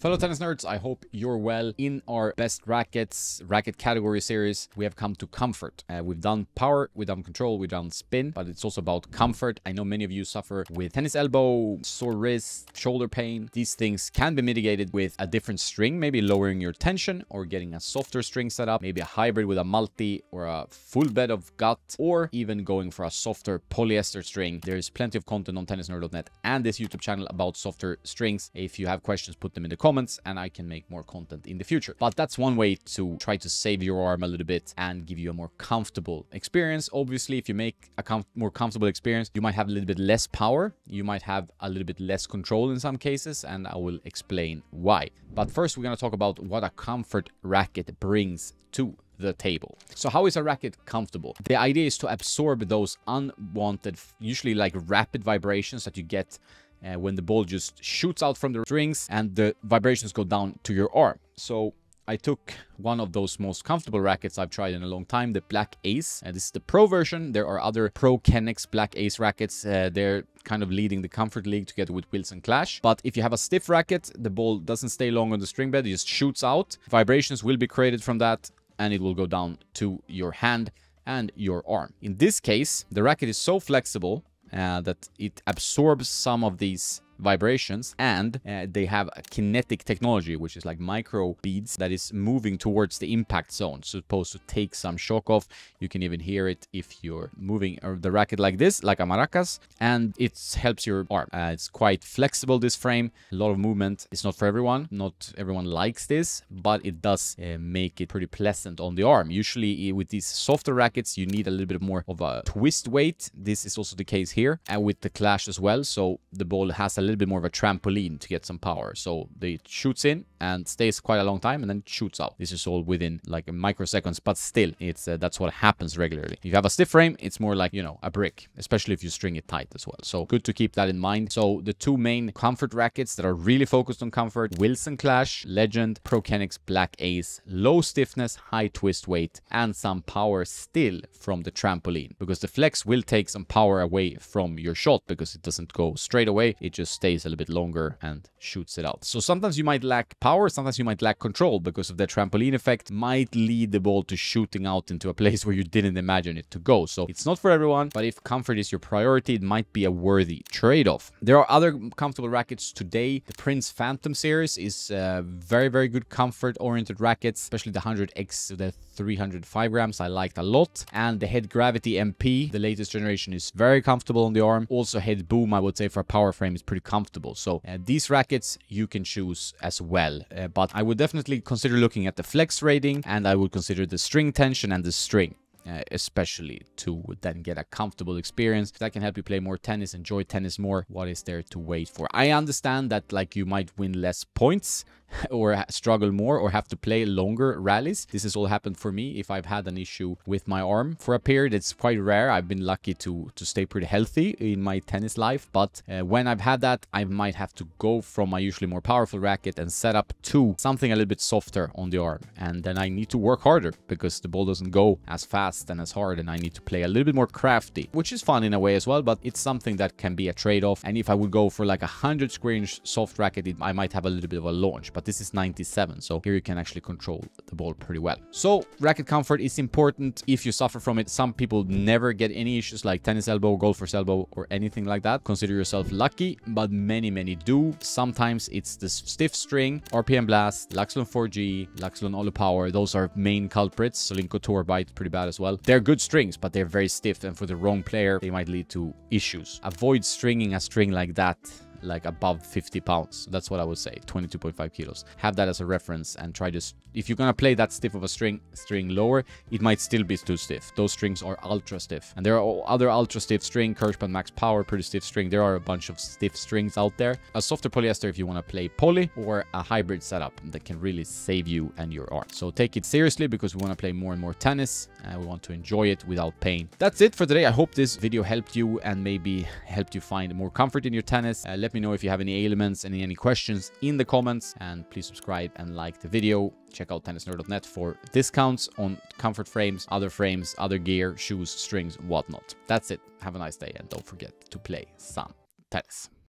Fellow tennis nerds, I hope you're well. In our best racket category series, we have come to comfort. We've done power, we've done control, we've done spin, but it's also about comfort. I know many of you suffer with tennis elbow, sore wrist, shoulder pain. These things can be mitigated with a different string, maybe lowering your tension or getting a softer string setup, maybe a hybrid with a multi or a full bed of gut, or even going for a softer polyester string. There's plenty of content on tennisnerd.net and this YouTube channel about softer strings. If you have questions, put them in the comments and I can make more content in the future. But that's one way to try to save your arm a little bit and give you a more comfortable experience. Obviously, if you make a more comfortable experience, you might have a little bit less power. You might have a little bit less control in some cases, and I will explain why. But first, we're going to talk about what a comfort racket brings to the table. So how is a racket comfortable? The idea is to absorb those unwanted, usually like rapid vibrations that you get when the ball just shoots out from the strings and the vibrations go down to your arm. So I took one of those most comfortable rackets I've tried in a long time, the Black Ace. This is the pro version. There are other pro Kinetic Black Ace rackets. They're kind of leading the comfort league together with Wilson Clash. But if you have a stiff racket, the ball doesn't stay long on the string bed. It just shoots out. Vibrations will be created from that and it will go down to your hand and your arm. In this case, the racket is so flexible that it absorbs some of these vibrations, and they have a kinetic technology, which is like micro beads that is moving towards the impact zone, supposed to take some shock off. You can even hear it if you're moving the racket like this, like a maracas, and it helps your arm. It's quite flexible, this frame, a lot of movement. It's not for everyone. Not everyone likes this, but it does make it pretty pleasant on the arm. Usually with these softer rackets, you need a little bit more of a twist weight. This is also the case here, and with the Clash as well. So the ball has a little bit more of a trampoline to get some power. So it shoots in and stays quite a long time and then shoots out. This is all within like microseconds, but still it's that's what happens regularly. If you have a stiff frame, it's more like, you know, a brick, especially if you string it tight as well. So good to keep that in mind. So the two main comfort rackets that are really focused on comfort: Wilson Clash Legend, Pro Kinetic Black Ace, low stiffness, high twist weight, and some power still from the trampoline, because the flex will take some power away from your shot because it doesn't go straight away. It just stays a little bit longer and shoots it out. So sometimes you might lack power, sometimes you might lack control because of the trampoline effect might lead the ball to shooting out into a place where you didn't imagine it to go. So it's not for everyone, but if comfort is your priority, it might be a worthy trade-off. There are other comfortable rackets today. The Prince Phantom series is very, very good comfort-oriented rackets, especially the 100X, the 305 grams, I liked a lot. And the Head Gravity MP, the latest generation, is very comfortable on the arm. Also Head Boom, I would say, for a power frame is pretty comfortable. So these rackets you can choose as well. But I would definitely consider looking at the flex rating, and I would consider the string tension and the string. Especially to then get a comfortable experience that can help you play more tennis, enjoy tennis more. What is there to wait for? I understand that like you might win less points or struggle more or have to play longer rallies. This has all happened for me if I've had an issue with my arm for a period. It's quite rare. I've been lucky to stay pretty healthy in my tennis life, but when I've had that, I might have to go from my usually more powerful racket and set up to something a little bit softer on the arm, and then I need to work harder because the ball doesn't go as fast and as hard, and I need to play a little bit more crafty, which is fun in a way as well, but it's something that can be a trade-off. And if I would go for like a 100 square inch soft racket, I might have a little bit of a launch, but this is 97, so here you can actually control the ball pretty well. So racket comfort is important if you suffer from it. Some people never get any issues like tennis elbow, golfer's elbow, or anything like that. Consider yourself lucky, but many do. Sometimes it's the stiff string, RPM Blast, Laxalon 4G, Laxalon Olo Power. Those are main culprits. Solinco Tour Bite, pretty bad as well. They're good strings, but they're very stiff, and for the wrong player, they might lead to issues. Avoid stringing a string like that, like above 50 pounds. That's what I would say, 22.5 kilos. Have that as a reference and try to, if you're gonna play that stiff of a string lower, it might still be too stiff. Those strings are ultra stiff. And there are other ultra stiff string, Kirschband Max Power, pretty stiff string. There are a bunch of stiff strings out there. A softer polyester if you wanna play poly, or a hybrid setup that can really save you and your arm. So take it seriously because we wanna play more and more tennis and we want to enjoy it without pain. That's it for today. I hope this video helped you and maybe helped you find more comfort in your tennis. Let me know if you have any ailments and any questions in the comments, and please subscribe and like the video. Check out tennisnerd.net for discounts on comfort frames, other gear, shoes, strings, whatnot. That's it. Have a nice day, and don't forget to play some tennis.